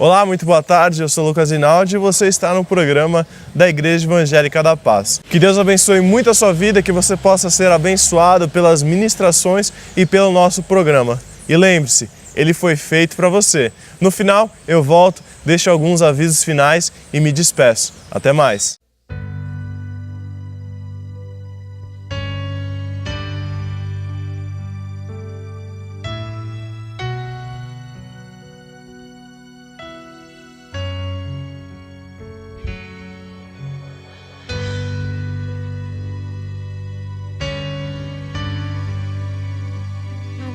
Olá, muito boa tarde, eu sou Lucas Rinaldi e você está no programa da Igreja Evangélica da Paz. Que Deus abençoe muito a sua vida, que você possa ser abençoado pelas ministrações e pelo nosso programa. E lembre-se, ele foi feito para você. No final, eu volto, deixo alguns avisos finais e me despeço. Até mais!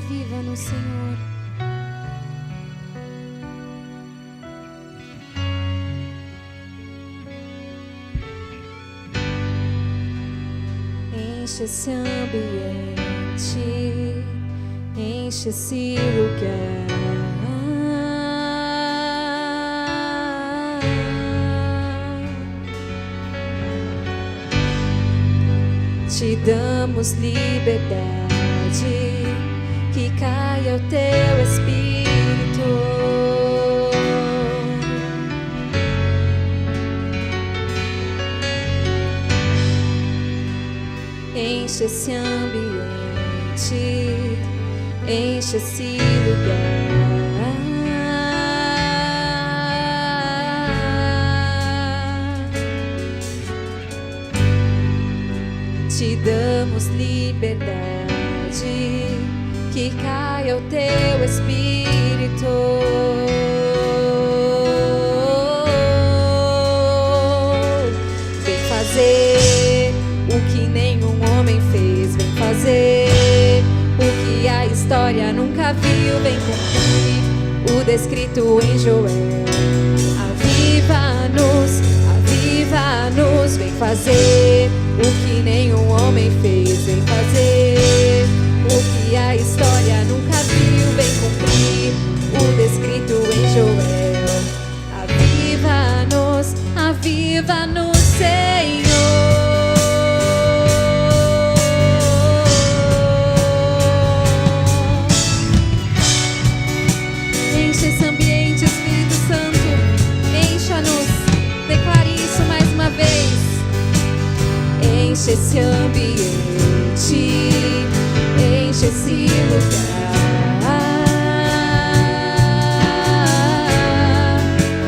Aviva no Senhor. Enche esse ambiente, enche esse lugar. Te damos liberdade, que caia o teu Espírito. Enche esse ambiente, enche esse lugar. Te damos liberdade, que caia o teu Espírito. Vem fazer o que nenhum homem fez, vem fazer o que a história nunca viu, vem cumprir o descrito em Joel. Aviva-nos, aviva-nos, vem fazer o que nenhum homem fez, vem fazer o que a história nunca viu, vem cumprir o descrito em Joel. Aviva-nos, aviva-nos, Senhor. Enche esse ambiente, Espírito Santo, encha-nos, declare isso mais uma vez. Enche esse ambiente, enche esse lugar.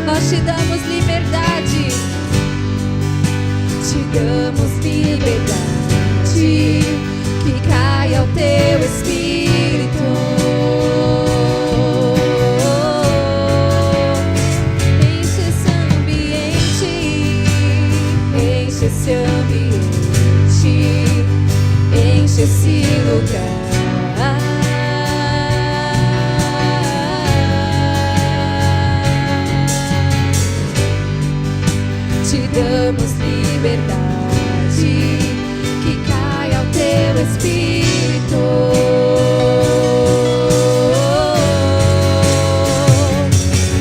Nós te damos liberdade, te damos liberdade, que caia o teu Espírito. Enche esse ambiente, enche esse ambiente, enche esse lugar. Te damos liberdade, que caia o teu Espírito.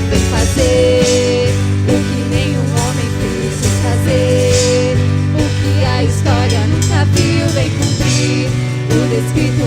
Vem fazer o que nenhum homem fez, vem fazer o que a história nunca viu, vem cumprir o descrito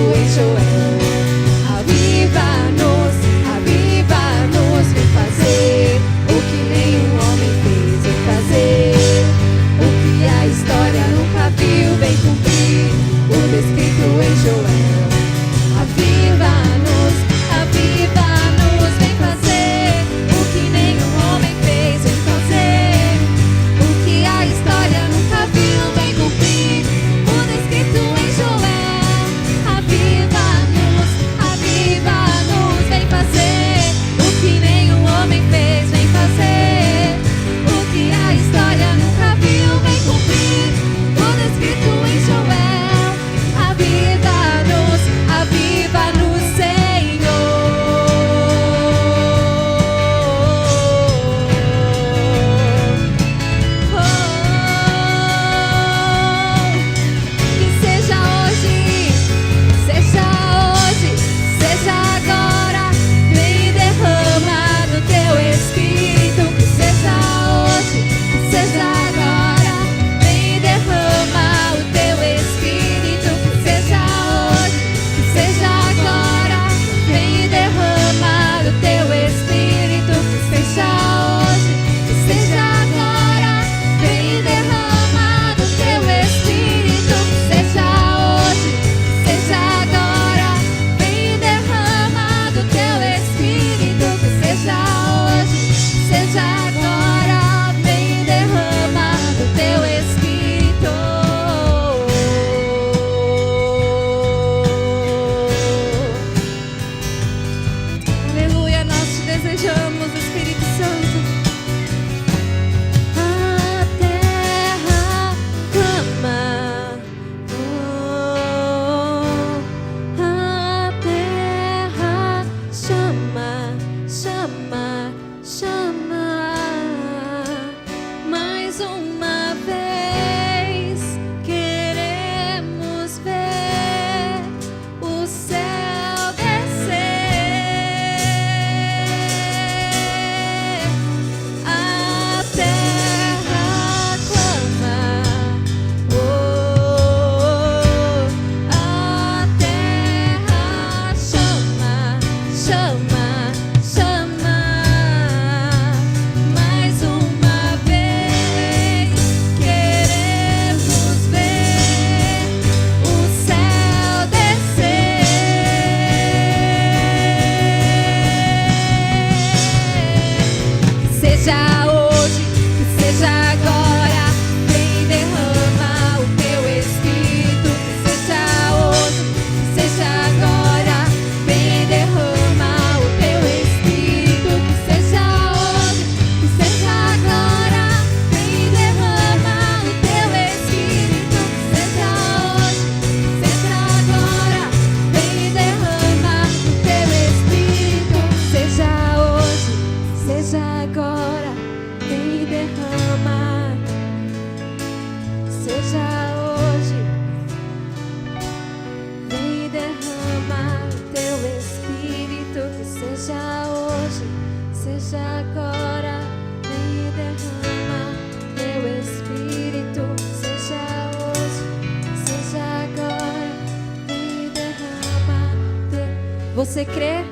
Você crê?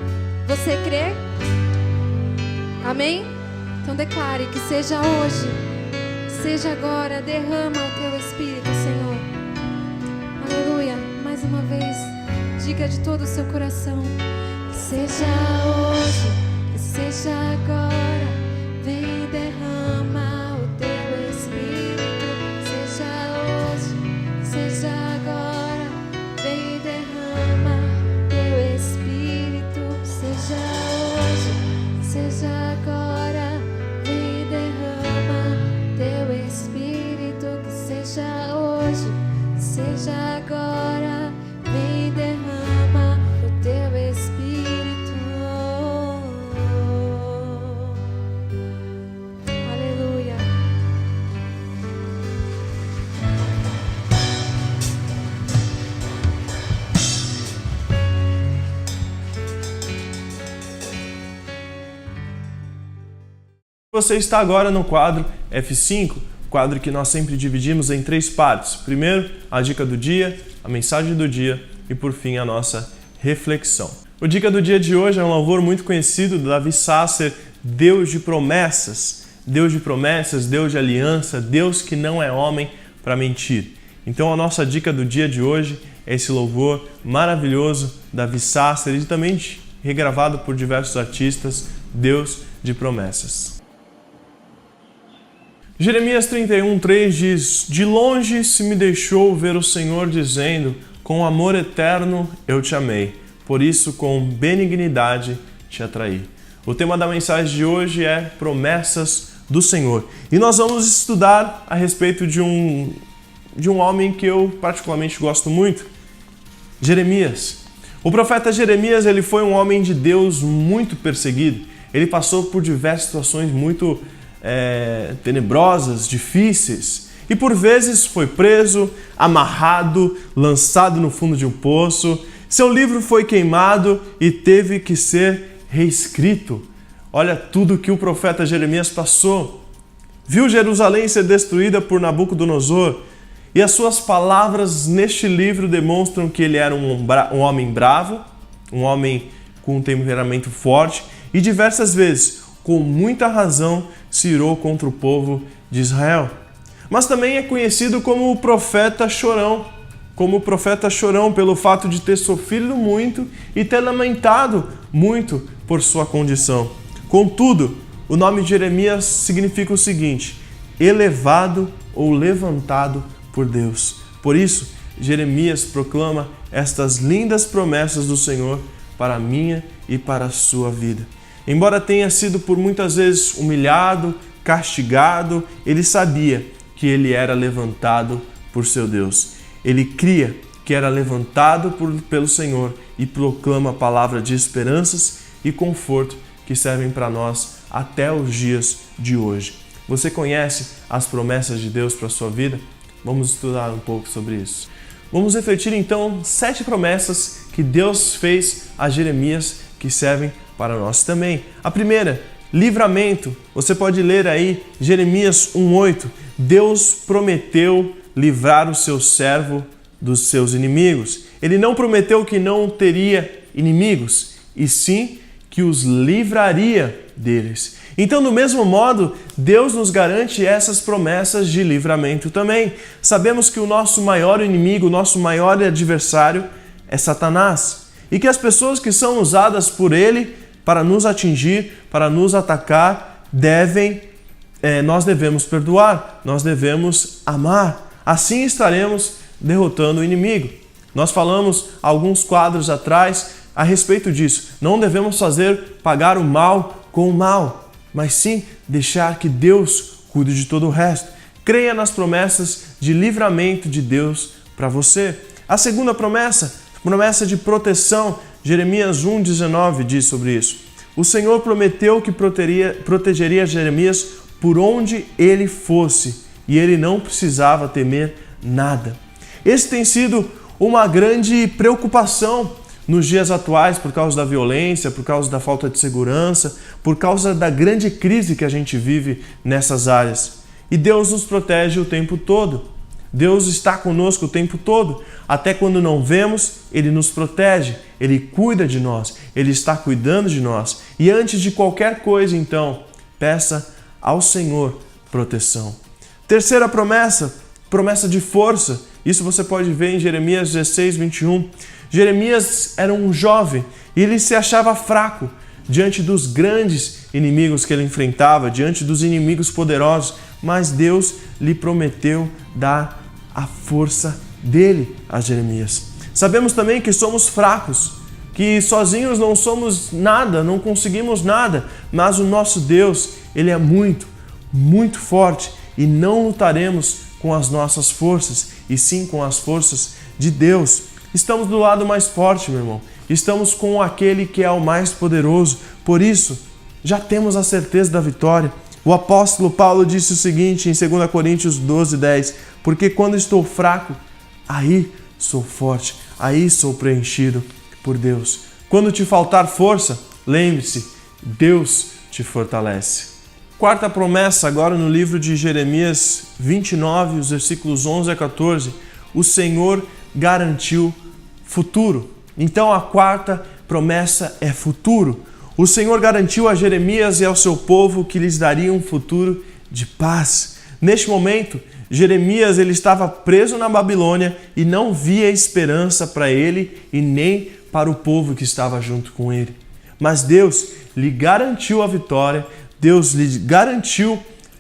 Você crê? Amém? Então declare que seja hoje, seja agora, derrama o teu Espírito, Senhor. Aleluia. Mais uma vez, diga de todo o seu coração. Que seja hoje, que seja agora, vem e derrama o teu Espírito. Seja hoje, seja agora, vem e derrama o teu Espírito. Seja hoje, seja agora, vem e derrama teu Espírito. Que seja hoje, seja agora, vem e derrama o teu Espírito. Aleluia. Você está agora no quadro F5, quadro que nós sempre dividimos em 3 partes. Primeiro, a dica do dia, a mensagem do dia e, por fim, a nossa reflexão. O dica do dia de hoje é um louvor muito conhecido do Davi Sasser, Deus de promessas. Deus de promessas, Deus de aliança, Deus que não é homem para mentir. Então a nossa dica do dia de hoje é esse louvor maravilhoso, Davi Sasser, e também regravado por diversos artistas, Deus de promessas. Jeremias 31:3 diz: De longe se me deixou ver o Senhor dizendo, com amor eterno eu te amei, por isso com benignidade te atraí. O tema da mensagem de hoje é promessas do Senhor. E nós vamos estudar a respeito de um homem que eu particularmente gosto muito, Jeremias. O profeta Jeremias, ele foi um homem de Deus muito perseguido. Ele passou por diversas situações muito tenebrosas, difíceis, e por vezes foi preso, amarrado, lançado no fundo de um poço. Seu livro foi queimado e teve que ser reescrito. Olha tudo que o profeta Jeremias passou. Viu Jerusalém ser destruída por Nabucodonosor, e as suas palavras neste livro demonstram que ele era um homem bravo, um homem com um temperamento forte, e diversas vezes, com muita razão, se irou contra o povo de Israel. Mas também é conhecido como o profeta chorão, pelo fato de ter sofrido muito e ter lamentado muito por sua condição. Contudo, o nome de Jeremias significa o seguinte: elevado ou levantado por Deus. Por isso, Jeremias proclama estas lindas promessas do Senhor para a minha e para a sua vida. Embora tenha sido por muitas vezes humilhado, castigado, ele sabia que ele era levantado por seu Deus. Ele cria que era levantado pelo Senhor e proclama a palavra de esperanças e conforto que servem para nós até os dias de hoje. Você conhece as promessas de Deus para a sua vida? Vamos estudar um pouco sobre isso. Vamos refletir então 7 promessas que Deus fez a Jeremias que servem para nós também. A primeira, livramento. Você pode ler aí Jeremias 1:8. Deus prometeu livrar o seu servo dos seus inimigos. Ele não prometeu que não teria inimigos, e sim que os livraria deles. Então, do mesmo modo, Deus nos garante essas promessas de livramento também. Sabemos que o nosso maior inimigo, o nosso maior adversário é Satanás, e que as pessoas que são usadas por ele para nos atingir, para nos atacar, nós devemos perdoar, nós devemos amar. Assim estaremos derrotando o inimigo. Nós falamos alguns quadros atrás a respeito disso. Não devemos pagar o mal com o mal, mas sim deixar que Deus cuide de todo o resto. Creia nas promessas de livramento de Deus para você. A segunda promessa de proteção. Jeremias 1:19 diz sobre isso. O Senhor prometeu que protegeria Jeremias por onde ele fosse, e ele não precisava temer nada. Esse tem sido uma grande preocupação nos dias atuais por causa da violência, por causa da falta de segurança, por causa da grande crise que a gente vive nessas áreas. E Deus nos protege o tempo todo. Deus está conosco o tempo todo. Até quando não vemos, Ele nos protege, Ele cuida de nós, Ele está cuidando de nós. E antes de qualquer coisa, então, peça ao Senhor proteção. Terceira promessa, promessa de força. Isso você pode ver em Jeremias 16, 21. Jeremias era um jovem e ele se achava fraco diante dos grandes inimigos que ele enfrentava, diante dos inimigos poderosos, mas Deus lhe prometeu dar a força dele a Jeremias. Sabemos também que somos fracos, que sozinhos não somos nada, não conseguimos nada, mas o nosso Deus, Ele é muito, muito forte e não lutaremos com as nossas forças, e sim com as forças de Deus. Estamos do lado mais forte, meu irmão. Estamos com aquele que é o mais poderoso. Por isso, já temos a certeza da vitória. O apóstolo Paulo disse o seguinte em 2 Coríntios 12, 10: porque quando estou fraco, aí sou forte, aí sou preenchido por Deus. Quando te faltar força, lembre-se, Deus te fortalece. Quarta promessa, agora no livro de Jeremias 29, os versículos 11 a 14, o Senhor garantiu futuro. Então a quarta promessa é futuro. O Senhor garantiu a Jeremias e ao seu povo que lhes daria um futuro de paz. Neste momento, Jeremias ele estava preso na Babilônia e não via esperança para ele e nem para o povo que estava junto com ele. Mas Deus lhe garantiu a vitória, Deus lhe garantiu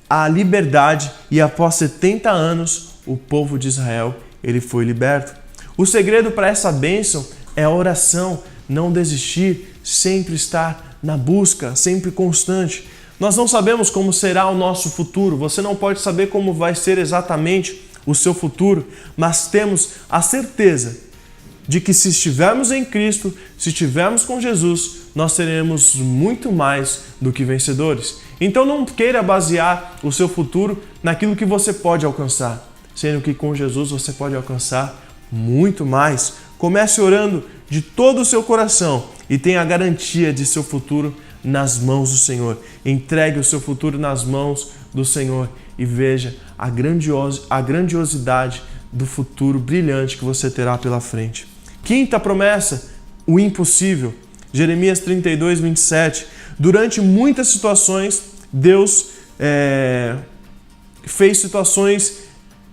a liberdade e após 70 anos o povo de Israel ele foi liberto. O segredo para essa bênção é a oração, não desistir, sempre estar na busca, sempre constante. Nós não sabemos como será o nosso futuro, você não pode saber como vai ser exatamente o seu futuro, mas temos a certeza de que se estivermos em Cristo, se estivermos com Jesus, nós seremos muito mais do que vencedores. Então não queira basear o seu futuro naquilo que você pode alcançar, sendo que com Jesus você pode alcançar muito mais. Comece orando de todo o seu coração e tenha a garantia de seu futuro nas mãos do Senhor. Entregue o seu futuro nas mãos do Senhor e veja a grandiosidade do futuro brilhante que você terá pela frente. Quinta promessa, o impossível. Jeremias 32, 27. Durante muitas situações, Deus fez situações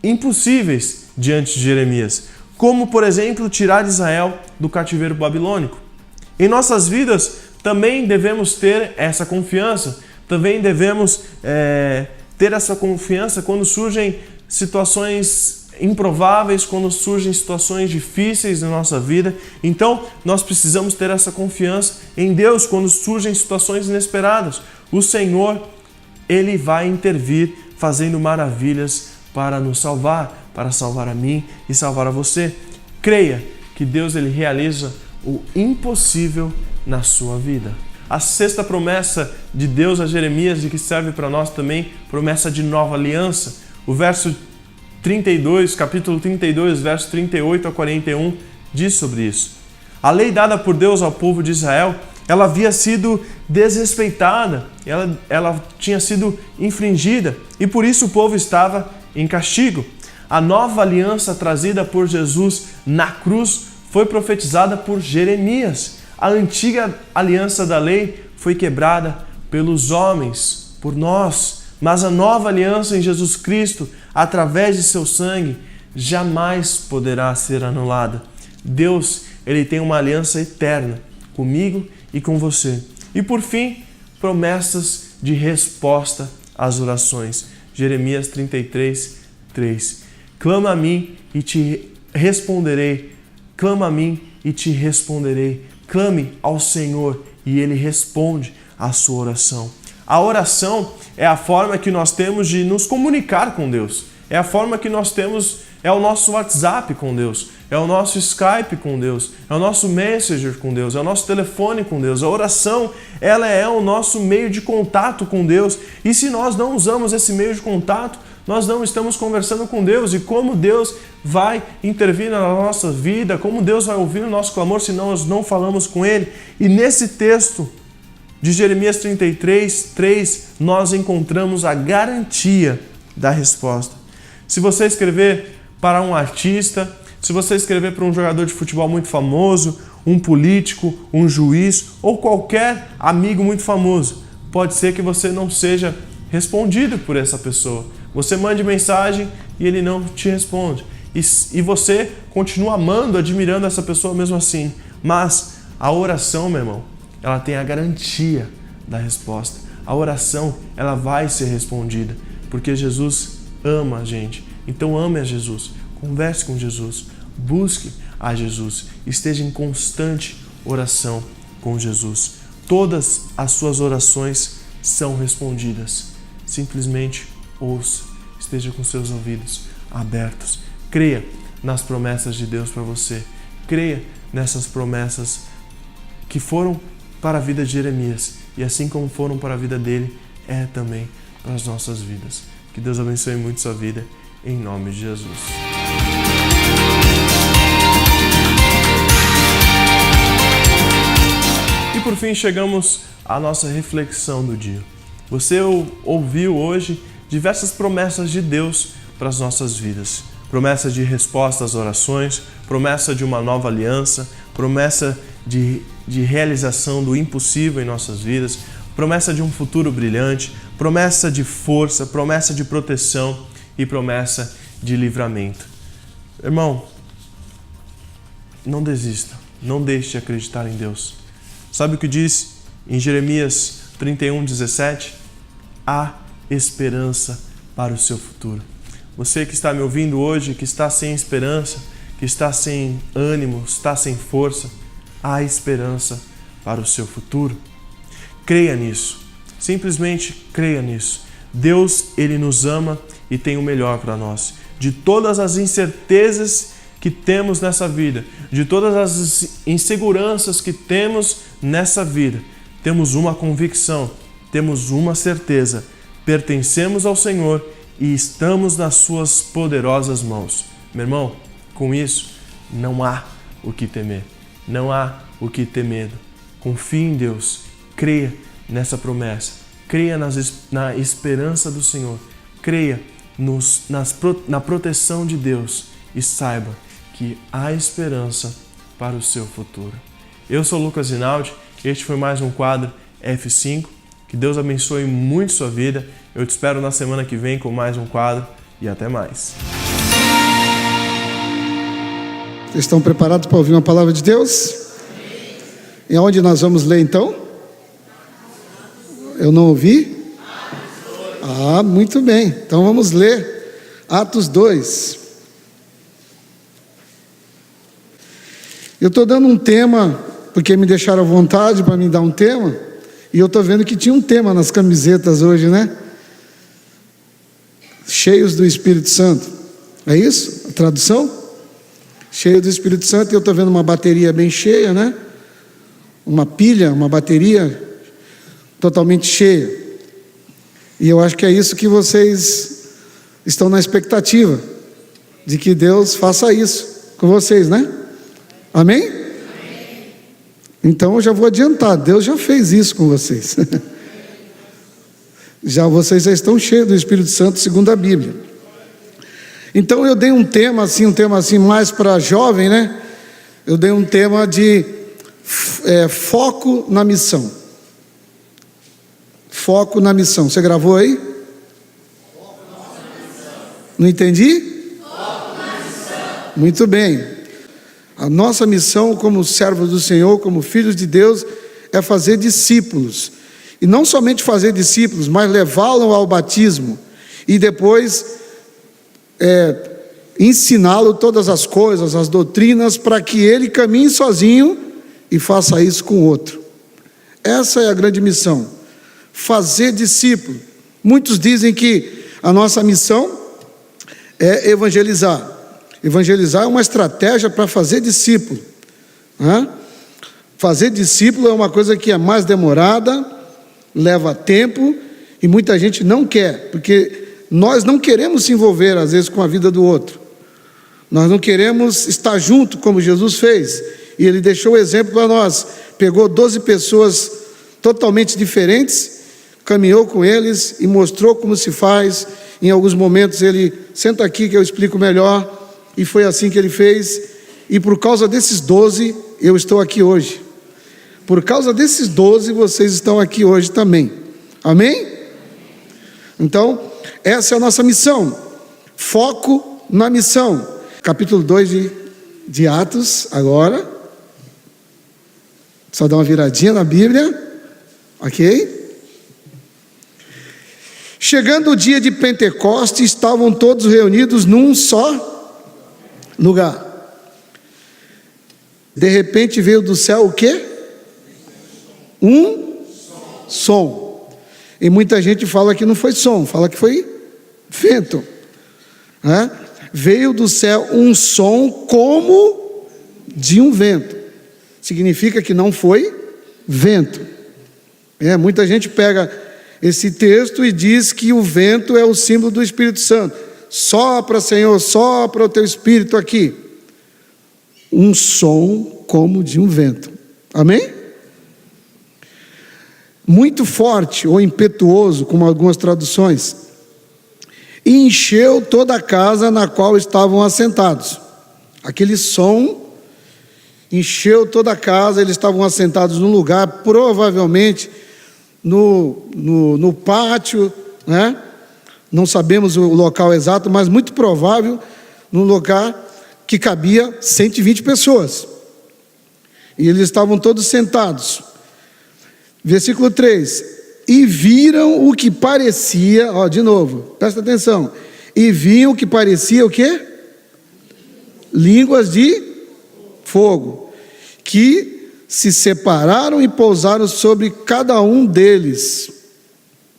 impossíveis diante de Jeremias, como, por exemplo, tirar Israel do cativeiro babilônico. Em nossas vidas, também devemos ter essa confiança, também devemos ter essa confiança quando surgem situações improváveis, quando surgem situações difíceis na nossa vida. Então, nós precisamos ter essa confiança em Deus quando surgem situações inesperadas. O Senhor, Ele vai intervir fazendo maravilhas para nos salvar, para salvar a mim e salvar a você. Creia que Deus ele realiza o impossível na sua vida. A sexta promessa de Deus a Jeremias e que serve para nós também, promessa de nova aliança. O verso 32, capítulo 32, verso 38 a 41, diz sobre isso. A lei dada por Deus ao povo de Israel, ela havia sido desrespeitada, ela tinha sido infringida e por isso o povo estava em castigo. A nova aliança trazida por Jesus na cruz foi profetizada por Jeremias. A antiga aliança da lei foi quebrada pelos homens, por nós, mas a nova aliança em Jesus Cristo, através de seu sangue, jamais poderá ser anulada. Deus, ele tem uma aliança eterna comigo e com você. E por fim, promessas de resposta às orações. Jeremias 33, 3. Clama a mim e te responderei. Clama a mim e te responderei. Clame ao Senhor e Ele responde à sua oração. A oração é a forma que nós temos de nos comunicar com Deus. É a forma que nós temos, é o nosso WhatsApp com Deus, é o nosso Skype com Deus, é o nosso Messenger com Deus, é o nosso telefone com Deus. A oração, ela é o nosso meio de contato com Deus. E se nós não usamos esse meio de contato, nós não estamos conversando com Deus. E como Deus vai intervir na nossa vida, como Deus vai ouvir o nosso clamor se nós não falamos com Ele. E nesse texto de Jeremias 33, 3, nós encontramos a garantia da resposta. Se você escrever para um artista, se você escrever para um jogador de futebol muito famoso, um político, um juiz ou qualquer amigo muito famoso, pode ser que você não seja respondido por essa pessoa. Você mande mensagem e ele não te responde. E você continua amando, admirando essa pessoa mesmo assim. Mas a oração, meu irmão, ela tem a garantia da resposta. A oração, ela vai ser respondida, porque Jesus ama a gente. Então ame a Jesus, converse com Jesus, busque a Jesus, esteja em constante oração com Jesus. Todas as suas orações são respondidas. Simplesmente ouça, esteja com seus ouvidos abertos. Creia nas promessas de Deus para você. Creia nessas promessas que foram para a vida de Jeremias e assim como foram para a vida dele, é também para as nossas vidas. Que Deus abençoe muito sua vida, em nome de Jesus. E por fim chegamos à nossa reflexão do dia. Você ouviu hoje diversas promessas de Deus para as nossas vidas. Promessa de resposta às orações, promessa de uma nova aliança, promessa de realização do impossível em nossas vidas, promessa de um futuro brilhante, promessa de força, promessa de proteção e promessa de livramento. Irmão, não desista, não deixe de acreditar em Deus. Sabe o que diz em Jeremias 31:17? Há esperança para o seu futuro. Você que está me ouvindo hoje, que está sem esperança, que está sem ânimo, está sem força, há esperança para o seu futuro. Creia nisso, simplesmente creia nisso. Deus, Ele nos ama e tem o melhor para nós. De todas as incertezas que temos nessa vida, de todas as inseguranças que temos nessa vida, temos uma convicção, temos uma certeza: pertencemos ao Senhor e estamos nas suas poderosas mãos. Meu irmão, com isso, não há o que temer, não há o que ter medo. Confie em Deus, creia nessa promessa, creia na esperança do Senhor, creia na proteção de Deus e saiba que há esperança para o seu futuro. Eu sou Lucas Rinaldi, este foi mais um quadro F5. Que Deus abençoe muito sua vida. Eu te espero na semana que vem com mais um quadro e até mais. Vocês estão preparados para ouvir uma palavra de Deus? E aonde nós vamos ler então? Eu não ouvi? Muito bem. Então vamos ler Atos 2. Eu estou dando um tema, porque me deixaram à vontade para me dar um tema. E eu estou vendo que tinha um tema nas camisetas hoje, né? Cheios do Espírito Santo. É isso? A tradução? Cheio do Espírito Santo. E eu estou vendo uma bateria bem cheia, né? Uma pilha, uma bateria totalmente cheia. E eu acho que é isso que vocês estão na expectativa, de que Deus faça isso com vocês, né? Amém? Então eu já vou adiantar, Deus já fez isso com vocês. Vocês já estão cheios do Espírito Santo segundo a Bíblia. Então eu dei um tema assim mais para jovem, né? Eu dei um tema de foco na missão. Foco na missão. Você gravou aí? Foco na missão. Não entendi? Foco na missão. Muito bem. A nossa missão como servos do Senhor, como filhos de Deus, é fazer discípulos. E não somente fazer discípulos, mas levá-lo ao batismo. E depois ensiná-lo todas as coisas, as doutrinas, para que ele caminhe sozinho e faça isso com o outro. Essa é a grande missão. Fazer discípulo. Muitos dizem que a nossa missão é evangelizar. Evangelizar é uma estratégia para fazer discípulo. Fazer discípulo é uma coisa que é mais demorada, leva tempo e muita gente não quer, porque nós não queremos se envolver às vezes com a vida do outro. Nós não queremos estar junto como Jesus fez. E Ele deixou o exemplo para nós. Pegou 12 pessoas totalmente diferentes, caminhou com eles e mostrou como se faz. Em alguns momentos Ele, senta aqui que eu explico melhor. e foi assim que ele fez, e por causa desses 12, eu estou aqui hoje. Por causa desses 12, vocês estão aqui hoje também. Amém? Então, essa é a nossa missão. Foco na missão. Capítulo 2 de Atos, agora. Só dá uma viradinha na Bíblia. Ok? Chegando o dia de Pentecostes, estavam todos reunidos num só lugar. De repente veio do céu o quê? Um som. E muita gente fala que não foi som, fala que foi vento. Veio do céu um som como de um vento. Significa que não foi vento. Muita gente pega esse texto e diz que o vento é o símbolo do Espírito Santo. Sopra, Senhor, sopra o teu Espírito aqui. Um som como de um vento. Amém? Muito forte ou impetuoso, como algumas traduções, e encheu toda a casa na qual estavam assentados. Aquele som encheu toda a casa, eles estavam assentados num lugar, provavelmente no pátio, né? Não sabemos o local exato, mas muito provável, num lugar que cabia 120 pessoas. E eles estavam todos sentados. Versículo 3, e viram o que parecia, de novo, presta atenção, e viam o que parecia o quê? Línguas de fogo, que se separaram e pousaram sobre cada um deles.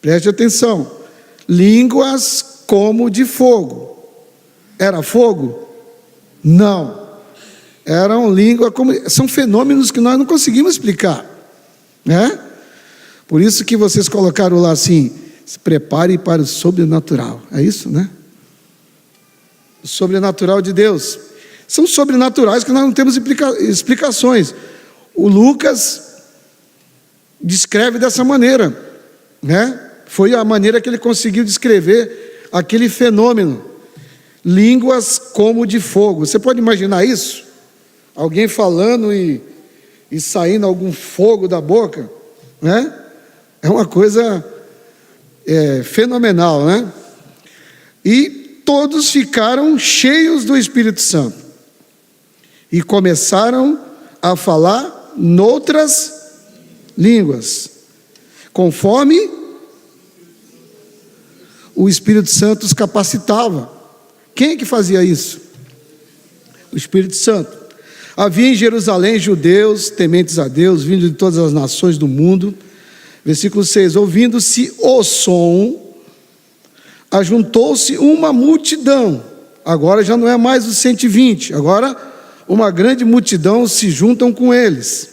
Preste atenção, línguas como de fogo. Era fogo? Não. Eram línguas como... São fenômenos que nós não conseguimos explicar, né? Por isso que vocês colocaram lá assim, se prepare para o sobrenatural. É isso, né? O sobrenatural de Deus. São sobrenaturais que nós não temos explicações. O Lucas descreve dessa maneira, né? Foi a maneira que ele conseguiu descrever aquele fenômeno. Línguas como de fogo. Você pode imaginar isso? Alguém falando e saindo algum fogo da boca, né? É uma coisa fenomenal, né? E todos ficaram cheios do Espírito Santo e começaram a falar noutras línguas, conforme o Espírito Santo os capacitava. Quem é que fazia isso? O Espírito Santo. Havia em Jerusalém judeus tementes a Deus, vindo de todas as nações do mundo. Versículo 6, ouvindo-se o som, ajuntou-se uma multidão. Agora já não é mais os 120, agora uma grande multidão se juntam com eles.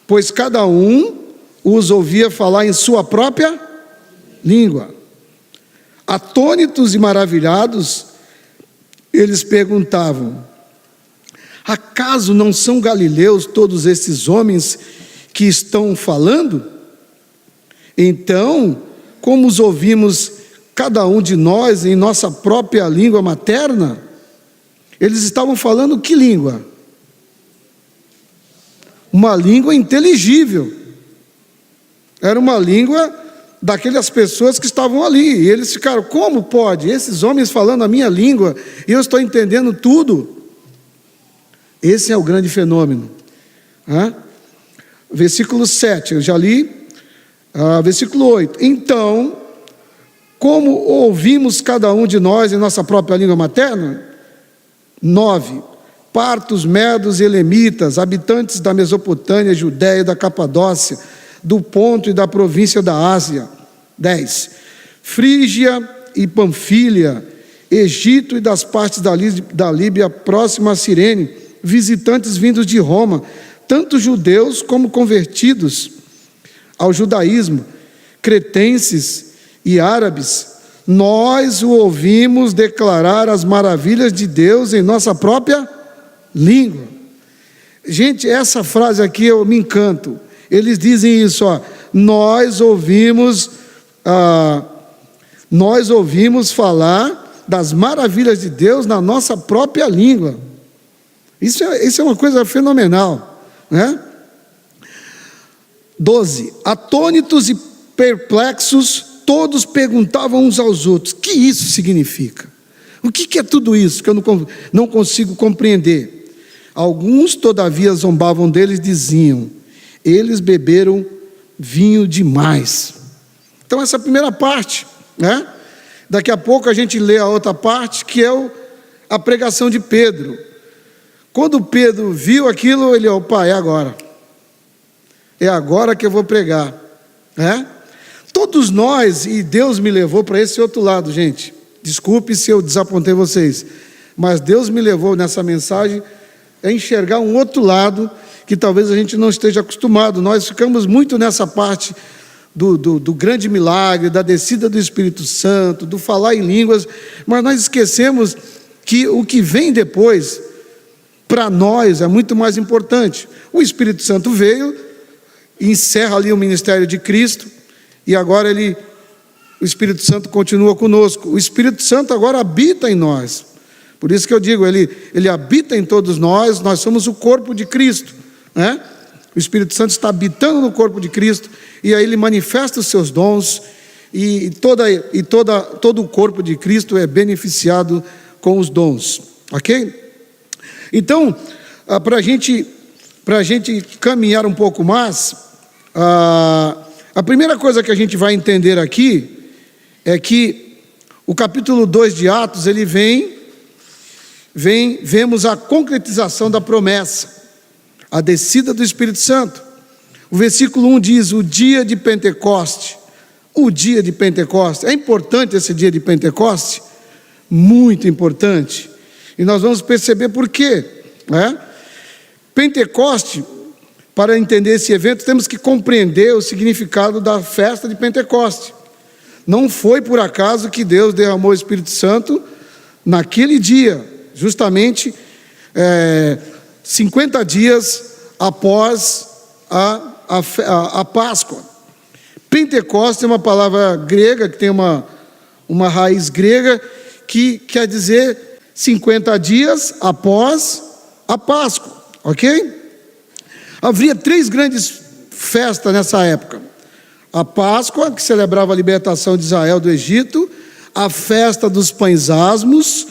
Pois cada um os ouvia falar em sua própria língua. Atônitos e maravilhados, eles perguntavam: acaso não são galileus todos esses homens que estão falando? Então, como os ouvimos cada um de nós em nossa própria língua materna? Eles estavam falando que língua? Uma língua inteligível. Era uma língua daquelas pessoas que estavam ali. E eles ficaram: como pode? Esses homens falando a minha língua e eu estou entendendo tudo. Esse é o grande fenômeno. Versículo 7, eu já li. Versículo 8. Então, como ouvimos cada um de nós em nossa própria língua materna? 9. Partos, medos e elemitas, habitantes da Mesopotâmia, Judéia, da Capadócia, do Ponto e da província da Ásia. 10. Frígia e Panfília, Egito e das partes da Líbia próxima a Cirene, visitantes vindos de Roma, tanto judeus como convertidos ao judaísmo, cretenses e árabes, nós o ouvimos declarar as maravilhas de Deus em nossa própria língua. Gente, essa frase aqui eu me encanto. Eles dizem isso, nós ouvimos nós ouvimos falar das maravilhas de Deus na nossa própria língua. Isso é uma coisa fenomenal, né? 12. Atônitos e perplexos, todos perguntavam uns aos outros: o que isso significa? O que é tudo isso que eu não consigo compreender? Alguns, todavia, zombavam deles e diziam: eles beberam vinho demais. Então, essa é a primeira parte, né? Daqui a pouco a gente lê a outra parte, que é a pregação de Pedro. Quando Pedro viu aquilo, ele: opa, é agora. É agora que eu vou pregar, né? Todos nós, e Deus me levou para esse outro lado, gente. Desculpe se eu desapontei vocês, mas Deus me levou nessa mensagem a enxergar um outro lado que talvez a gente não esteja acostumado. Nós ficamos muito nessa parte do grande milagre, da descida do Espírito Santo, do falar em línguas, mas nós esquecemos que o que vem depois, para nós, é muito mais importante. O Espírito Santo veio, encerra ali o ministério de Cristo, e agora o Espírito Santo continua conosco. O Espírito Santo agora habita em nós. Por isso que eu digo, ele habita em todos nós somos o corpo de Cristo, né? O Espírito Santo está habitando no corpo de Cristo, e aí ele manifesta os seus dons, e todo o corpo de Cristo é beneficiado com os dons, ok? Então, para a gente caminhar um pouco mais, a primeira coisa que a gente vai entender aqui é que o capítulo 2 de Atos, ele vemos a concretização da promessa, a descida do Espírito Santo. O versículo 1 diz: o dia de Pentecoste. O dia de Pentecoste. É importante esse dia de Pentecoste? Muito importante. E nós vamos perceber por quê, né? Pentecoste, para entender esse evento, temos que compreender o significado da festa de Pentecoste. Não foi por acaso que Deus derramou o Espírito Santo naquele dia, justamente 50 dias após a Páscoa. Pentecoste é uma palavra grega, que tem uma raiz grega, que quer dizer 50 dias após a Páscoa, ok? Havia 3 grandes festas nessa época: a Páscoa, que celebrava a libertação de Israel do Egito; a festa dos pães asmos;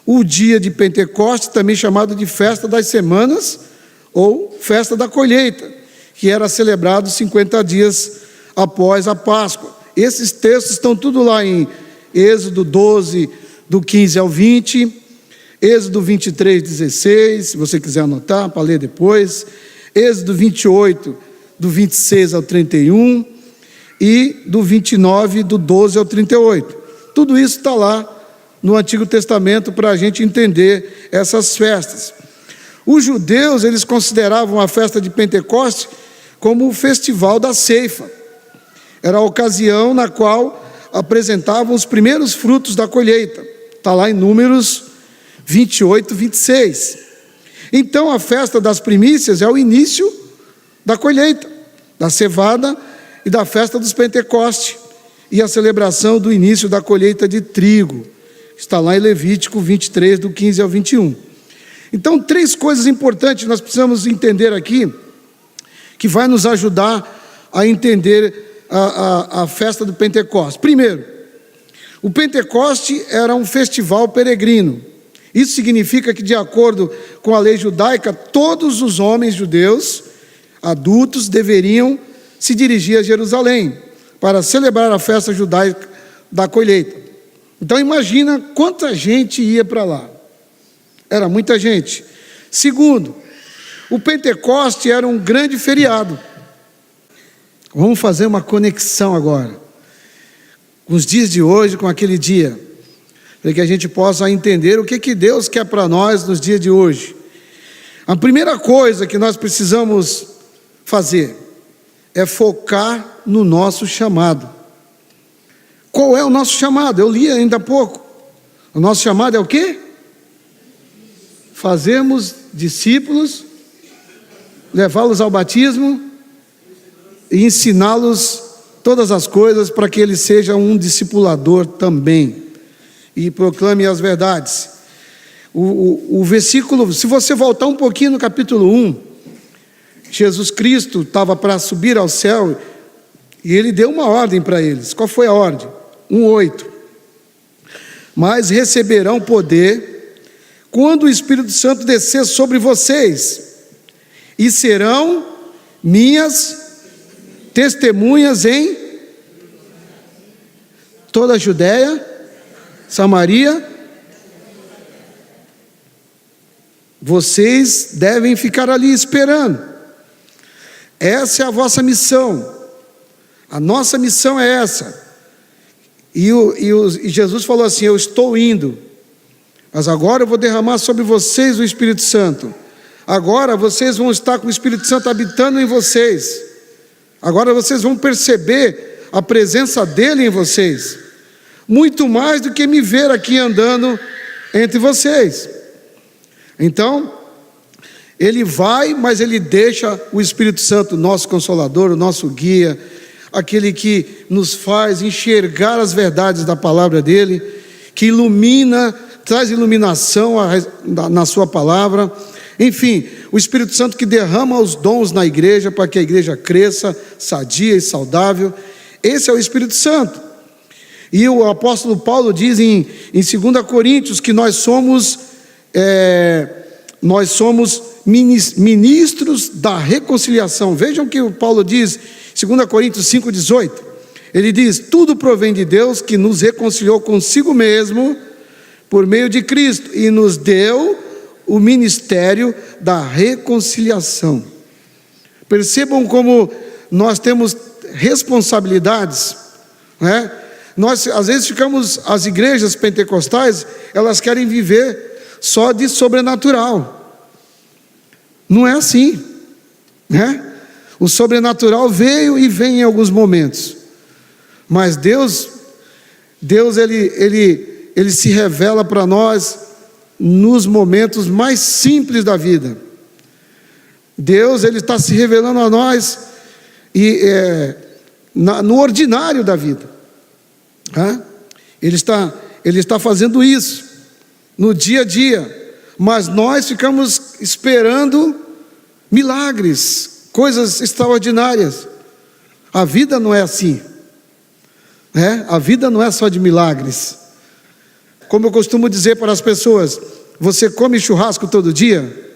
o dia de Pentecoste, também chamado de festa das semanas, ou festa da colheita, que era celebrado 50 dias após a Páscoa. Esses textos estão tudo lá em Êxodo 12, do 15 ao 20, Êxodo 23, 16, se você quiser anotar para ler depois, Êxodo 28, do 26 ao 31, e do 29, do 12 ao 38. Tudo isso está lá no Antigo Testamento para a gente entender essas festas. Os judeus, eles consideravam a festa de Pentecoste como o festival da ceifa. Era a ocasião na qual apresentavam os primeiros frutos da colheita. Está lá em Números 28, 26. Então, a festa das primícias é o início da colheita, da cevada e da festa dos Pentecoste, e a celebração do início da colheita de trigo. Está lá em Levítico 23, do 15 ao 21. Então, 3 coisas importantes nós precisamos entender aqui, que vai nos ajudar a entender a festa do Pentecoste. Primeiro, o Pentecoste era um festival peregrino. Isso significa que, de acordo com a lei judaica, todos os homens judeus adultos deveriam se dirigir a Jerusalém para celebrar a festa judaica da colheita. Então imagina quanta gente ia para lá. Era muita gente. Segundo, o Pentecoste era um grande feriado. Vamos fazer uma conexão agora com os dias de hoje, com aquele dia, para que a gente possa entender o que Deus quer para nós nos dias de hoje. A primeira coisa que nós precisamos fazer é focar no nosso chamado. Qual é o nosso chamado? Eu li ainda há pouco. O nosso chamado é o quê? Fazermos discípulos, levá-los ao batismo e ensiná-los todas as coisas, para que ele seja um discipulador também e proclame as verdades. O versículo, se você voltar um pouquinho no capítulo 1, Jesus Cristo estava para subir ao céu e ele deu uma ordem para eles. Qual foi a ordem? 1:8. Mas receberão poder quando o Espírito Santo descer sobre vocês, e serão minhas testemunhas em toda a Judéia, Samaria. Vocês devem ficar ali esperando. Essa é a vossa missão. A nossa missão é essa. E Jesus falou assim: eu estou indo, mas agora eu vou derramar sobre vocês o Espírito Santo. Agora vocês vão estar com o Espírito Santo habitando em vocês. Agora vocês vão perceber a presença dele em vocês, muito mais do que me ver aqui andando entre vocês. Então, ele vai, mas ele deixa o Espírito Santo, nosso Consolador, o nosso guia, aquele que nos faz enxergar as verdades da palavra dele, que ilumina, traz iluminação na sua palavra. Enfim, o Espírito Santo que derrama os dons na igreja, para que a igreja cresça, sadia e saudável. Esse é o Espírito Santo. E o apóstolo Paulo diz em 2 Coríntios que nós somos ministros da reconciliação. Vejam que o Paulo diz, 2 Coríntios 5,18, ele diz: tudo provém de Deus, que nos reconciliou consigo mesmo por meio de Cristo e nos deu o ministério da reconciliação. Percebam como nós temos responsabilidades, né? Nós às vezes as igrejas pentecostais, elas querem viver só de sobrenatural. Não é assim, né? O sobrenatural veio e vem em alguns momentos, mas Deus ele se revela para nós nos momentos mais simples da vida. Deus, ele está se revelando a nós no ordinário da vida. Ele está fazendo isso no dia a dia, mas nós ficamos esperando milagres, coisas extraordinárias. A vida não é assim, né? A vida não é só de milagres. Como eu costumo dizer para as pessoas: você come churrasco todo dia?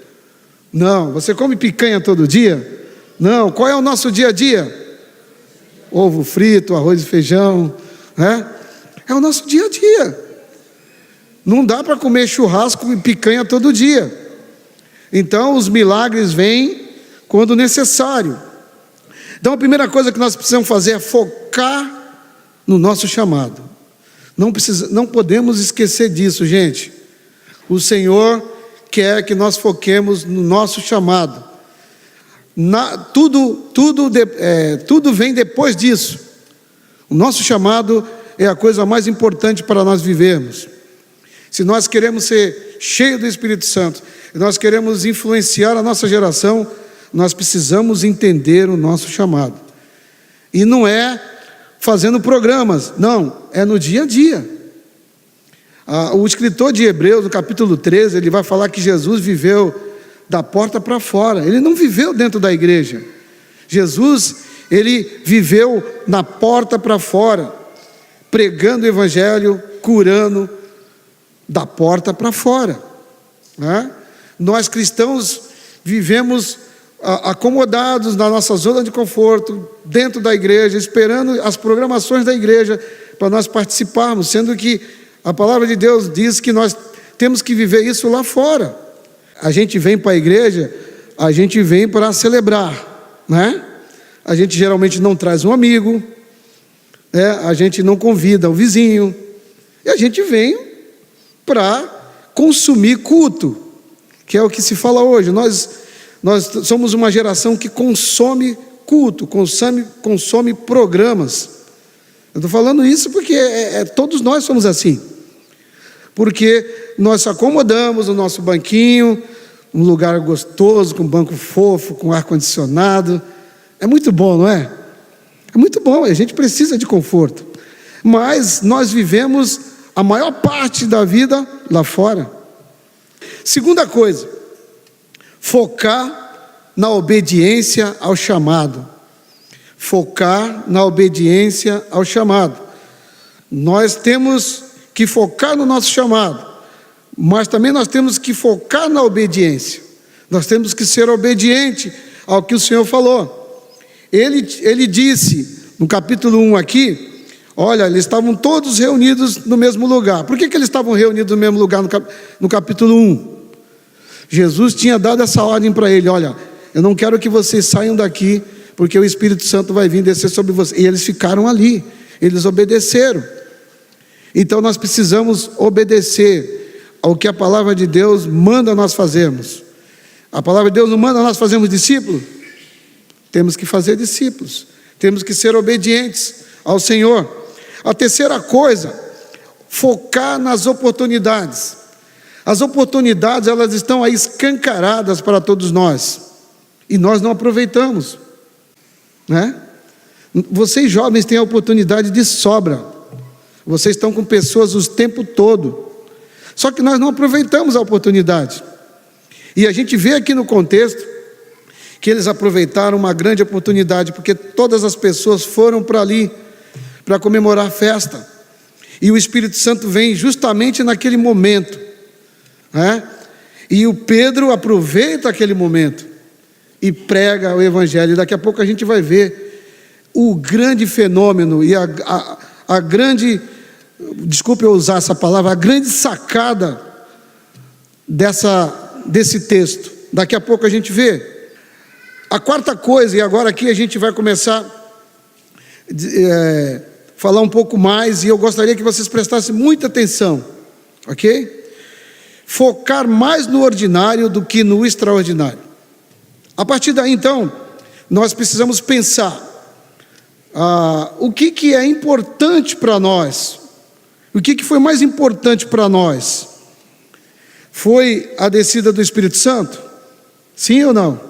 Não. Você come picanha todo dia? Não. Qual é o nosso dia a dia? Ovo frito, arroz e feijão, né? É o nosso dia a dia. Não dá para comer churrasco e picanha todo dia. Então os milagres vêm quando necessário. Então a primeira coisa que nós precisamos fazer é focar no nosso chamado. Não podemos esquecer disso, gente. O Senhor quer que nós foquemos no nosso chamado. Tudo vem depois disso. O nosso chamado é a coisa mais importante para nós vivermos. Se nós queremos ser cheios do Espírito Santo, e nós queremos influenciar a nossa geração, nós precisamos entender o nosso chamado. E não é fazendo programas, não, é no dia a dia. O escritor de Hebreus, no capítulo 13, ele vai falar que Jesus viveu da porta para fora. Ele não viveu dentro da igreja. Jesus, ele viveu na porta para fora, pregando o evangelho, curando, da porta para fora, né? Nós cristãos vivemos acomodados na nossa zona de conforto, dentro da igreja, esperando as programações da igreja para nós participarmos, sendo que a palavra de Deus diz que nós temos que viver isso lá fora. A gente vem para a igreja, a gente vem para celebrar, né? A gente geralmente não traz um amigo, né? A gente não convida o vizinho, e a gente vem para consumir culto, que é o que se fala hoje. Nós somos uma geração que consome culto, consome programas. Eu estou falando isso porque todos nós somos assim. Porque nós acomodamos o nosso banquinho, um lugar gostoso, com banco fofo, com ar-condicionado. É muito bom, não é? É muito bom, a gente precisa de conforto. Mas nós vivemos a maior parte da vida lá fora. Segunda coisa, focar na obediência ao chamado. Focar na obediência ao chamado. Nós temos que focar no nosso chamado, mas também nós temos que focar na obediência. Nós temos que ser obediente ao que o Senhor falou. Ele disse, no capítulo 1 aqui, olha, eles estavam todos reunidos no mesmo lugar. Por que eles estavam reunidos no mesmo lugar no capítulo 1? Jesus tinha dado essa ordem para ele, olha, eu não quero que vocês saiam daqui, porque o Espírito Santo vai vir descer sobre vocês. E eles ficaram ali, eles obedeceram. Então nós precisamos obedecer ao que a palavra de Deus manda nós fazermos. A palavra de Deus não manda nós fazermos discípulos? Temos que fazer discípulos, temos que ser obedientes ao Senhor. A terceira coisa, focar nas oportunidades. As oportunidades, elas estão aí escancaradas para todos nós, e nós não aproveitamos, né? Vocês jovens têm a oportunidade de sobra, vocês estão com pessoas o tempo todo, só que nós não aproveitamos a oportunidade. E a gente vê aqui no contexto que eles aproveitaram uma grande oportunidade, porque todas as pessoas foram para ali para comemorar a festa, e o Espírito Santo vem justamente naquele momento, né? E o Pedro aproveita aquele momento e prega o Evangelho. E daqui a pouco a gente vai ver o grande fenômeno e a grande, desculpe eu usar essa palavra, a grande sacada desse texto. Daqui a pouco a gente vê. A quarta coisa, e agora aqui a gente vai começar a falar um pouco mais, e eu gostaria que vocês prestassem muita atenção, ok? Focar mais no ordinário do que no extraordinário. A partir daí, então, nós precisamos pensar o que é importante para nós. O que foi mais importante para nós? Foi a descida do Espírito Santo? Sim ou não?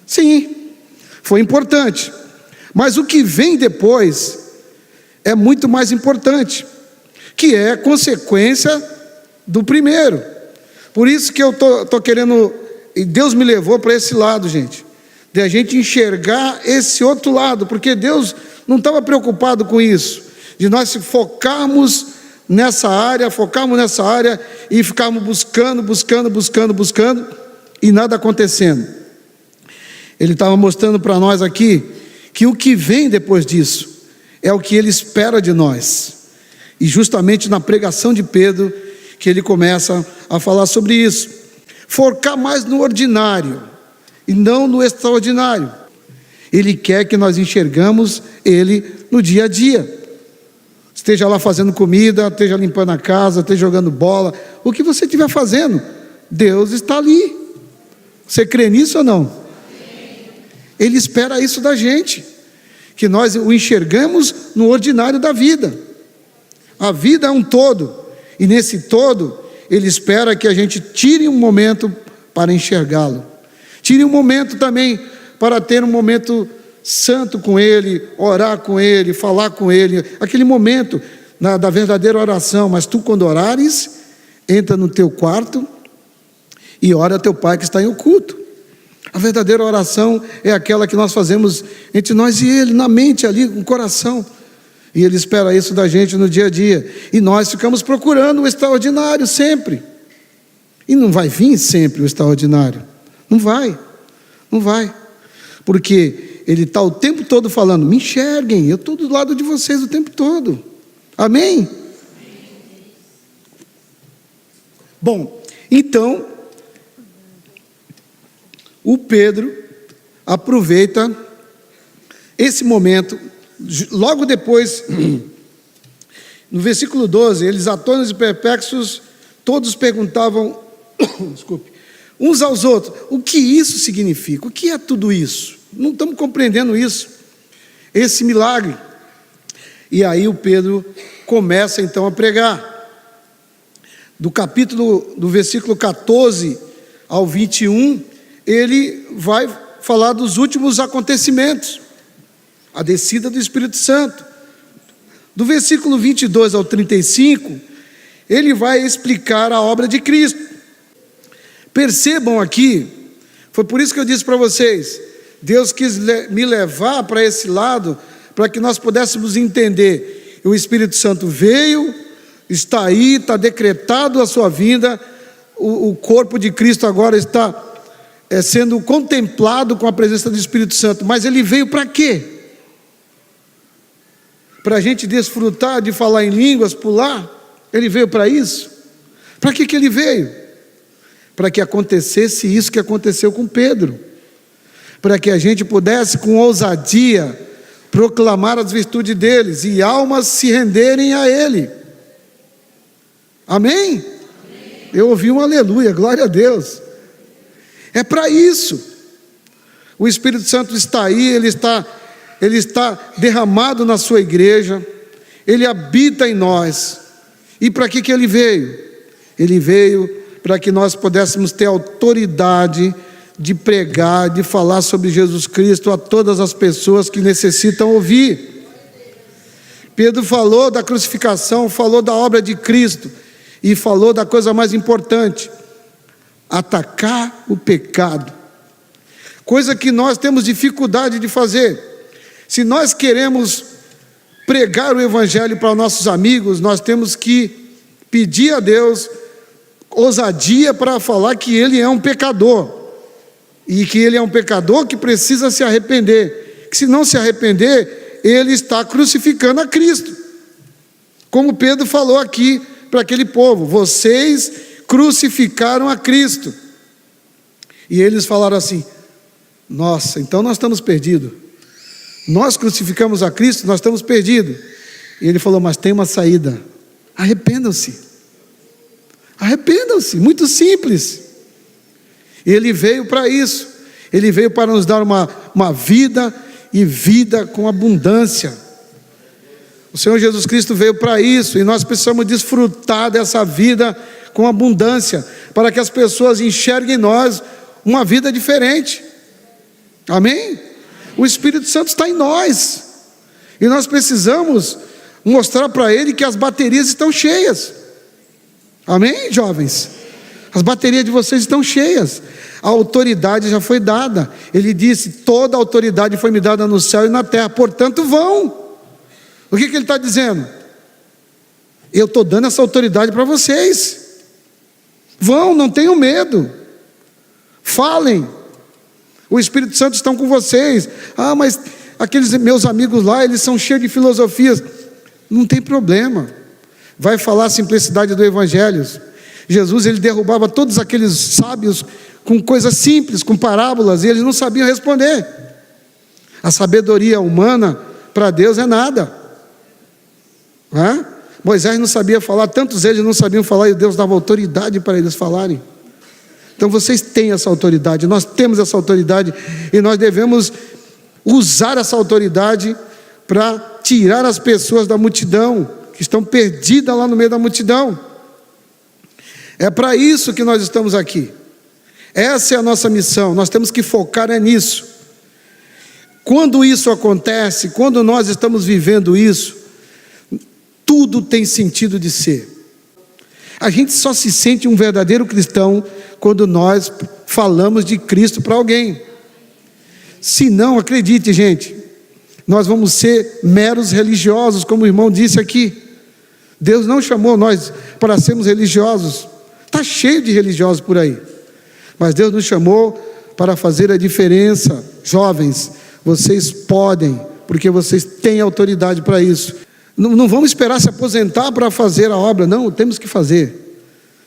Sim, foi importante. Mas o que vem depois é muito mais importante, que é consequência do primeiro. Por isso que eu estou querendo, e Deus me levou para esse lado, gente, de a gente enxergar esse outro lado, porque Deus não estava preocupado com isso, de nós focarmos nessa área e ficarmos buscando, e nada acontecendo. Ele estava mostrando para nós aqui, que o que vem depois disso, é o que Ele espera de nós, e justamente na pregação de Pedro, que ele começa a falar sobre isso. Focar mais no ordinário e não no extraordinário. Ele quer que nós enxergamos Ele no dia a dia. Esteja lá fazendo comida, esteja limpando a casa, esteja jogando bola, o que você estiver fazendo, Deus está ali. Você crê nisso ou não? Ele espera isso da gente, que nós o enxergamos no ordinário da vida. A vida é um todo, e nesse todo, Ele espera que a gente tire um momento para enxergá-lo. Tire um momento também para ter um momento santo com Ele, orar com Ele, falar com Ele. Aquele momento da verdadeira oração. Mas tu, quando orares, entra no teu quarto e ora a teu Pai que está em oculto. A verdadeira oração é aquela que nós fazemos entre nós e Ele, na mente ali, no coração. E Ele espera isso da gente no dia a dia. E nós ficamos procurando o extraordinário sempre. E não vai vir sempre o extraordinário. Não vai. Porque Ele está o tempo todo falando, me enxerguem, eu estou do lado de vocês o tempo todo. Amém? Bom, então, o Pedro aproveita esse momento. Logo depois, no versículo 12, eles atônitos e perplexos, todos perguntavam, desculpe, uns aos outros, o que isso significa? O que é tudo isso? Não estamos compreendendo isso, esse milagre. E aí o Pedro começa então a pregar. Do versículo 14 ao 21, ele vai falar dos últimos acontecimentos. a descida do Espírito Santo. Do versículo 22 ao 35, ele vai explicar a obra de Cristo. Percebam aqui, foi por isso que eu disse para vocês, Deus quis me levar para esse lado, para que nós pudéssemos entender. O Espírito Santo veio, está aí, está decretado a sua vinda, o corpo de Cristo agora está sendo contemplado com a presença do Espírito Santo, mas ele veio para quê? Para a gente desfrutar de falar em línguas, pular? Ele veio para isso? Para que ele veio? Para que acontecesse isso que aconteceu com Pedro, para que a gente pudesse com ousadia proclamar as virtudes deles e almas se renderem a ele. Amém? Amém. Eu ouvi um aleluia, glória a Deus. É para isso. O Espírito Santo está aí, ele está derramado na sua igreja, ele habita em nós. E para que ele veio? Ele veio para que nós pudéssemos ter autoridade de pregar, de falar sobre Jesus Cristo a todas as pessoas que necessitam ouvir. Pedro falou da crucificação, falou da obra de Cristo e falou da coisa mais importante: atacar o pecado, coisa que nós temos dificuldade de fazer. Se nós queremos pregar o Evangelho para nossos amigos, nós temos que pedir a Deus ousadia para falar que ele é um pecador, e que ele é um pecador que precisa se arrepender, que se não se arrepender, ele está crucificando a Cristo, como Pedro falou aqui para aquele povo: vocês crucificaram a Cristo. E eles falaram assim: nossa, então nós estamos perdidos, nós crucificamos a Cristo, nós estamos perdidos. E ele falou: mas tem uma saída, arrependam-se, muito simples. Ele veio para isso, ele veio para nos dar uma vida, e vida com abundância. O Senhor Jesus Cristo veio para isso, e nós precisamos desfrutar dessa vida com abundância, para que as pessoas enxerguem em nós uma vida diferente. Amém? O Espírito Santo está em nós, e nós precisamos mostrar para ele que as baterias estão cheias. Amém, jovens? As baterias de vocês estão cheias, a autoridade já foi dada. Ele disse: toda a autoridade foi me dada no céu e na terra, portanto vão. O que ele está dizendo? Eu estou dando essa autoridade para vocês. Vão, não tenham medo, falem, o Espírito Santo está com vocês. Ah, mas aqueles meus amigos lá, eles são cheios de filosofias. Não tem problema, vai falar a simplicidade do Evangelho. Jesus, ele derrubava todos aqueles sábios com coisas simples, com parábolas, e eles não sabiam responder. A sabedoria humana para Deus é nada. Moisés não sabia falar, tantos eles não sabiam falar, e Deus dava autoridade para eles falarem. Então vocês têm essa autoridade, nós temos essa autoridade, e nós devemos usar essa autoridade para tirar as pessoas da multidão, que estão perdidas lá no meio da multidão. É para isso que nós estamos aqui. Essa é a nossa missão, nós temos que focar nisso. Quando isso acontece, quando nós estamos vivendo isso, tudo tem sentido de ser. A gente só se sente um verdadeiro cristão quando nós falamos de Cristo para alguém. Se não, acredite, gente, nós vamos ser meros religiosos, como o irmão disse aqui. Deus não chamou nós para sermos religiosos. Está cheio de religiosos por aí, mas Deus nos chamou para fazer a diferença. Jovens, vocês podem, porque vocês têm autoridade para isso. Não vamos esperar se aposentar para fazer a obra, não, temos que fazer.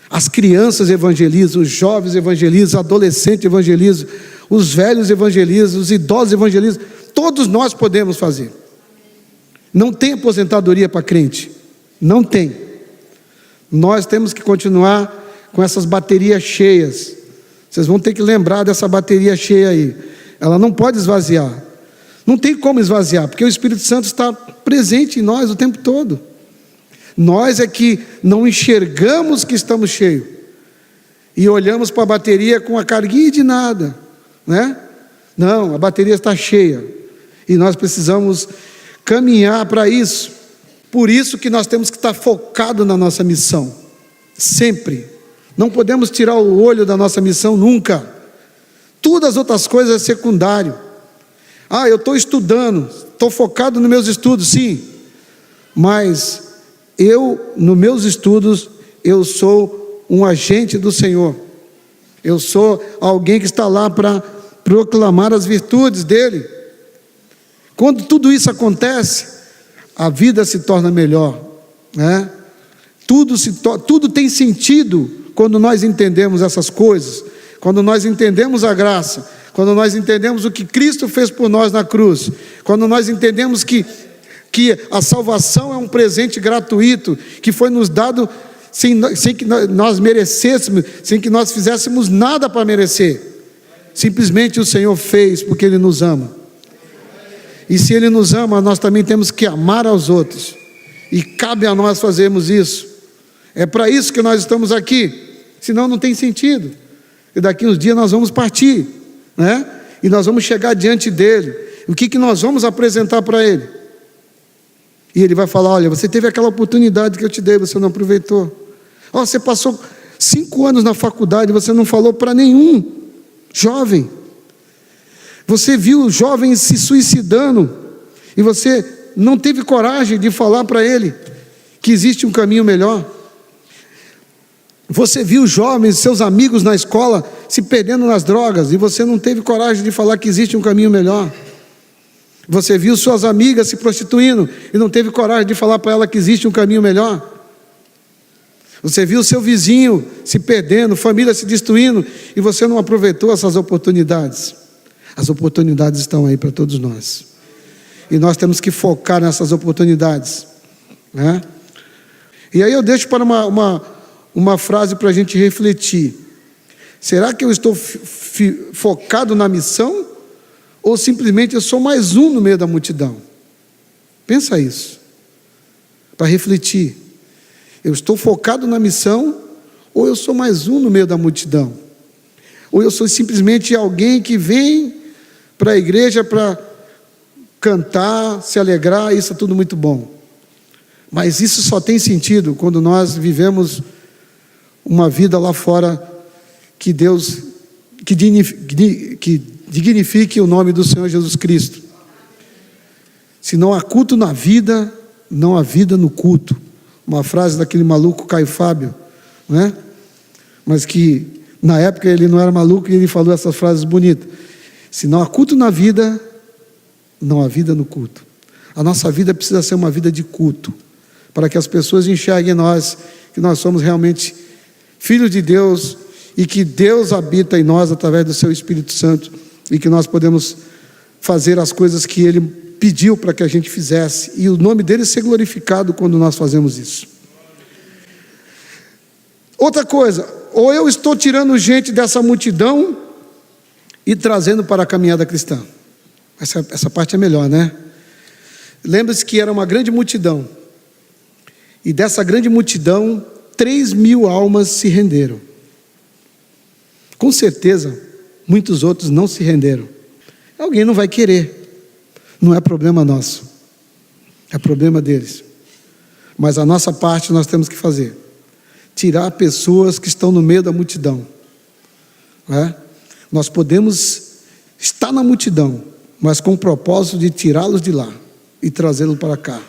As crianças evangelizam, os jovens evangelizam, os adolescentes evangelizam, os velhos evangelizam, os idosos evangelizam. Todos nós podemos fazer. Não tem aposentadoria para crente, não tem. Nós temos que continuar com essas baterias cheias. Vocês vão ter que lembrar dessa bateria cheia aí. Ela não pode esvaziar. Não tem como esvaziar, porque o Espírito Santo está presente em nós o tempo todo. Nós é que não enxergamos que estamos cheios, e olhamos para a bateria com a carguinha de nada, né? Não, a bateria está cheia, E nós precisamos caminhar para isso. Por isso que nós temos que estar focados na nossa missão, sempre. Não podemos tirar o olho da nossa missão nunca. Todas as outras coisas é secundário. Eu estou estudando, estou focado nos meus estudos, sim. Mas nos meus estudos, eu sou um agente do Senhor. Eu sou alguém que está lá para proclamar as virtudes dEle. Quando tudo isso acontece, a vida se torna melhor, né? Tudo tem sentido quando nós entendemos essas coisas, quando nós entendemos a graça, quando nós entendemos o que Cristo fez por nós na cruz, quando nós entendemos que a salvação é um presente gratuito, que foi nos dado sem que nós merecêssemos, sem que nós fizéssemos nada para merecer. Simplesmente o Senhor fez porque Ele nos ama. E se Ele nos ama, nós também temos que amar aos outros. E cabe a nós fazermos isso. É para isso que nós estamos aqui. Senão não tem sentido. E daqui uns dias nós vamos partir, né? E nós vamos chegar diante dEle. O que nós vamos apresentar para Ele? E Ele vai falar: olha, você teve aquela oportunidade que eu te dei, você não aproveitou. Você passou 5 anos na faculdade, você não falou para nenhum jovem. Você viu jovens se suicidando e você não teve coragem de falar para ele que existe um caminho melhor. Você viu jovens, seus amigos na escola, se perdendo nas drogas e você não teve coragem de falar que existe um caminho melhor. Você viu suas amigas se prostituindo e não teve coragem de falar para ela que existe um caminho melhor. Você viu seu vizinho se perdendo, família se destruindo, e você não aproveitou essas oportunidades. As oportunidades estão aí para todos nós. E nós temos que focar nessas oportunidades, né? E aí eu deixo para uma frase para a gente refletir. Será que eu estou focado na missão? Ou simplesmente eu sou mais um no meio da multidão? Pensa isso, para refletir. Eu estou focado na missão, ou eu sou mais um no meio da multidão? Ou eu sou simplesmente alguém que vem para a igreja para cantar, se alegrar, isso é tudo muito bom. Mas isso só tem sentido quando nós vivemos uma vida lá fora que Deus, que dignifique o nome do Senhor Jesus Cristo. Se não há culto na vida, não há vida no culto. Uma frase daquele maluco Caio Fábio, né? Mas que na época ele não era maluco e ele falou essas frases bonitas. Se não há culto na vida, não há vida no culto. A nossa vida precisa ser uma vida de culto, para que as pessoas enxerguem nós, que nós somos realmente filhos de Deus, e que Deus habita em nós através do seu Espírito Santo, e que nós podemos fazer as coisas que Ele pediu para que a gente fizesse, e o nome dele ser glorificado quando nós fazemos isso. Outra coisa, ou eu estou tirando gente dessa multidão e trazendo para a caminhada cristã. Essa parte é melhor, né? Lembre-se que era uma grande multidão, e dessa grande multidão 3.000 almas se renderam. Com certeza muitos outros não se renderam. Alguém não vai querer. Não é problema nosso, é problema deles. Mas a nossa parte nós temos que fazer: tirar pessoas que estão no meio da multidão, né? Nós podemos estar na multidão, mas com o propósito de tirá-los de lá e trazê-los para cá.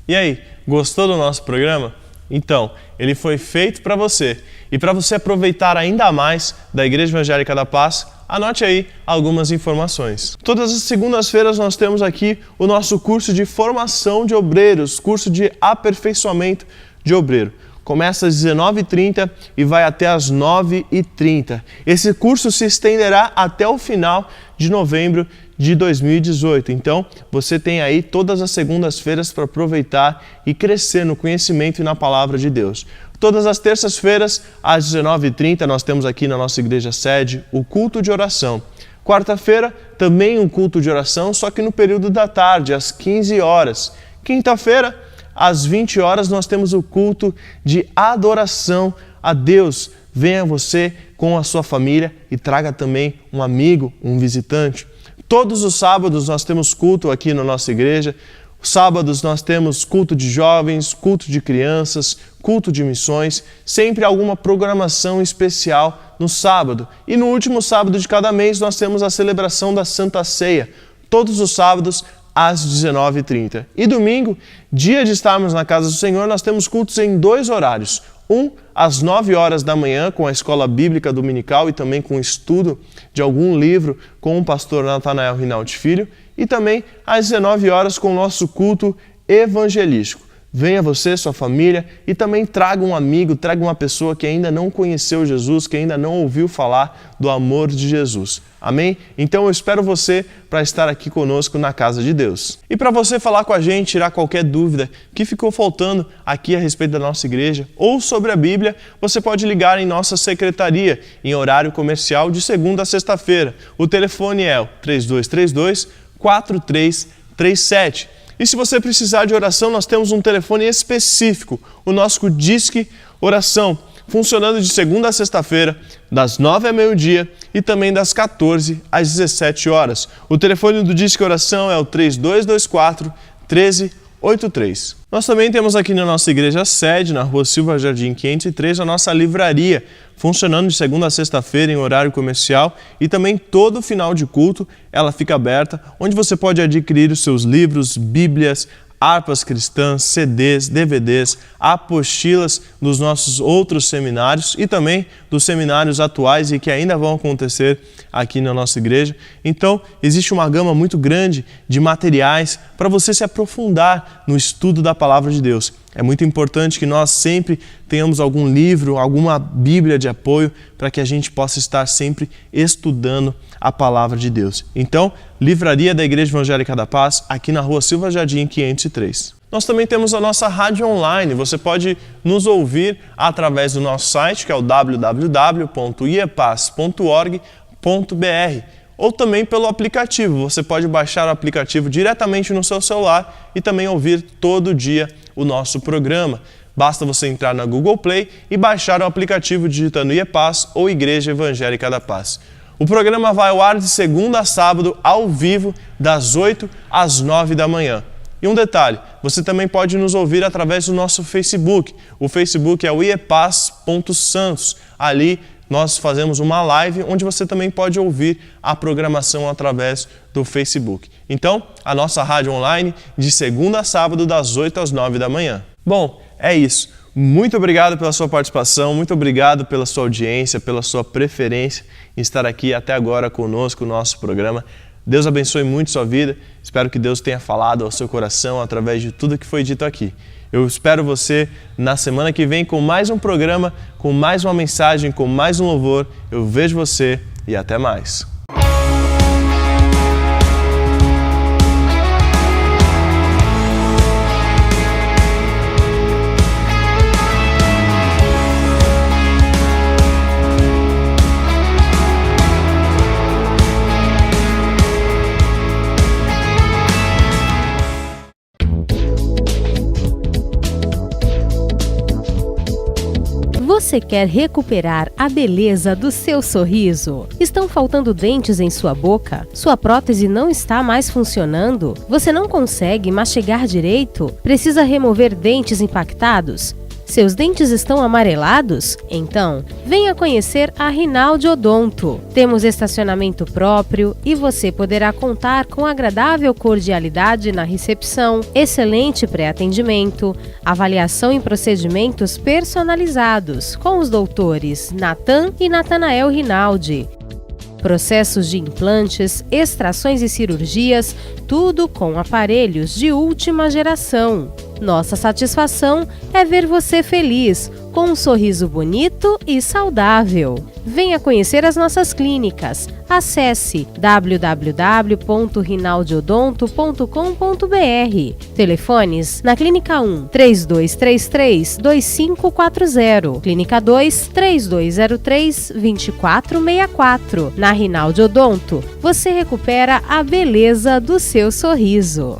E aí, gostou do nosso programa? Então, ele foi feito para você. E para você aproveitar ainda mais da Igreja Evangélica da Paz, anote aí algumas informações. Todas as segundas-feiras nós temos aqui o nosso curso de formação de obreiros, curso de aperfeiçoamento de obreiro. Começa às 19h30 e vai até às 9h30. Esse curso se estenderá até o final de novembro de 2018. Então, você tem aí todas as segundas-feiras para aproveitar e crescer no conhecimento e na palavra de Deus. Todas as terças-feiras, às 19h30, nós temos aqui na nossa igreja sede o culto de oração. Quarta-feira, também um culto de oração, só que no período da tarde, às 15 horas. Quinta-feira, às 20 horas, nós temos o culto de adoração a Deus. Venha você com a sua família e traga também um amigo, um visitante. Todos os sábados nós temos culto aqui na nossa igreja. Sábados nós temos culto de jovens, culto de crianças, culto de missões, sempre alguma programação especial no sábado. E no último sábado de cada mês nós temos a celebração da Santa Ceia, todos os sábados às 19h30. E domingo, dia de estarmos na casa do Senhor, nós temos cultos em 2 horários. Um às 9 horas da manhã, com a escola bíblica dominical e também com estudo de algum livro com o pastor Natanael Rinaldi Filho, e também às 19 horas com o nosso culto evangelístico. Venha você, sua família, e também traga um amigo, traga uma pessoa que ainda não conheceu Jesus, que ainda não ouviu falar do amor de Jesus. Amém? Então eu espero você para estar aqui conosco na casa de Deus. E para você falar com a gente, tirar qualquer dúvida que ficou faltando aqui a respeito da nossa igreja ou sobre a Bíblia, você pode ligar em nossa secretaria em horário comercial de segunda a sexta-feira. O telefone é o 3232-4337. E se você precisar de oração, nós temos um telefone específico, o nosso Disque Oração, funcionando de segunda a sexta-feira, das 9 ao meio-dia e também das 14 às 17 horas. O telefone do Disque Oração é o 3224-1383. Nós também temos aqui na nossa igreja sede, na Rua Silva Jardim 503, a nossa livraria, funcionando de segunda a sexta-feira em horário comercial e também todo final de culto ela fica aberta, onde você pode adquirir os seus livros, bíblias, harpas cristãs, CDs, DVDs, apostilas dos nossos outros seminários e também dos seminários atuais e que ainda vão acontecer aqui na nossa igreja. Então, existe uma gama muito grande de materiais para você se aprofundar no estudo da palavra de Deus. É muito importante que nós sempre tenhamos algum livro, alguma Bíblia de apoio para que a gente possa estar sempre estudando a palavra de Deus. Então, Livraria da Igreja Evangélica da Paz, aqui na Rua Silva Jardim 503. Nós também temos a nossa rádio online. Você pode nos ouvir através do nosso site, que é o www.iepaz.org.br, ou também pelo aplicativo. Você pode baixar o aplicativo diretamente no seu celular e também ouvir todo dia o nosso programa. Basta você entrar na Google Play e baixar o aplicativo digitando IEPAZ ou Igreja Evangélica da Paz. O programa vai ao ar de segunda a sábado, ao vivo, das 8 às 9 da manhã. E um detalhe, você também pode nos ouvir através do nosso Facebook. O Facebook é o iepaz.santos. Ali nós fazemos uma live onde você também pode ouvir a programação através do Facebook. Então, a nossa rádio online de segunda a sábado, das 8 às 9 da manhã. Bom, é isso. Muito obrigado pela sua participação, muito obrigado pela sua audiência, pela sua preferência em estar aqui até agora conosco no nosso programa. Deus abençoe muito sua vida. Espero que Deus tenha falado ao seu coração através de tudo que foi dito aqui. Eu espero você na semana que vem com mais um programa, com mais uma mensagem, com mais um louvor. Eu vejo você e até mais. Você quer recuperar a beleza do seu sorriso? Estão faltando dentes em sua boca? Sua prótese não está mais funcionando? Você não consegue mastigar direito? Precisa remover dentes impactados? Seus dentes estão amarelados? Então, venha conhecer a Rinaldi Odonto. Temos estacionamento próprio e você poderá contar com agradável cordialidade na recepção, excelente pré-atendimento, avaliação em procedimentos personalizados com os doutores Natan e Natanael Rinaldi. Processos de implantes, extrações e cirurgias, tudo com aparelhos de última geração. Nossa satisfação é ver você feliz, com um sorriso bonito e saudável. Venha conhecer as nossas clínicas. Acesse www.rinaldiodonto.com.br. Telefones na Clínica 1, 3233-2540. Clínica 2, 3203-2464. Na Rinaldi Odonto, você recupera a beleza do seu sorriso.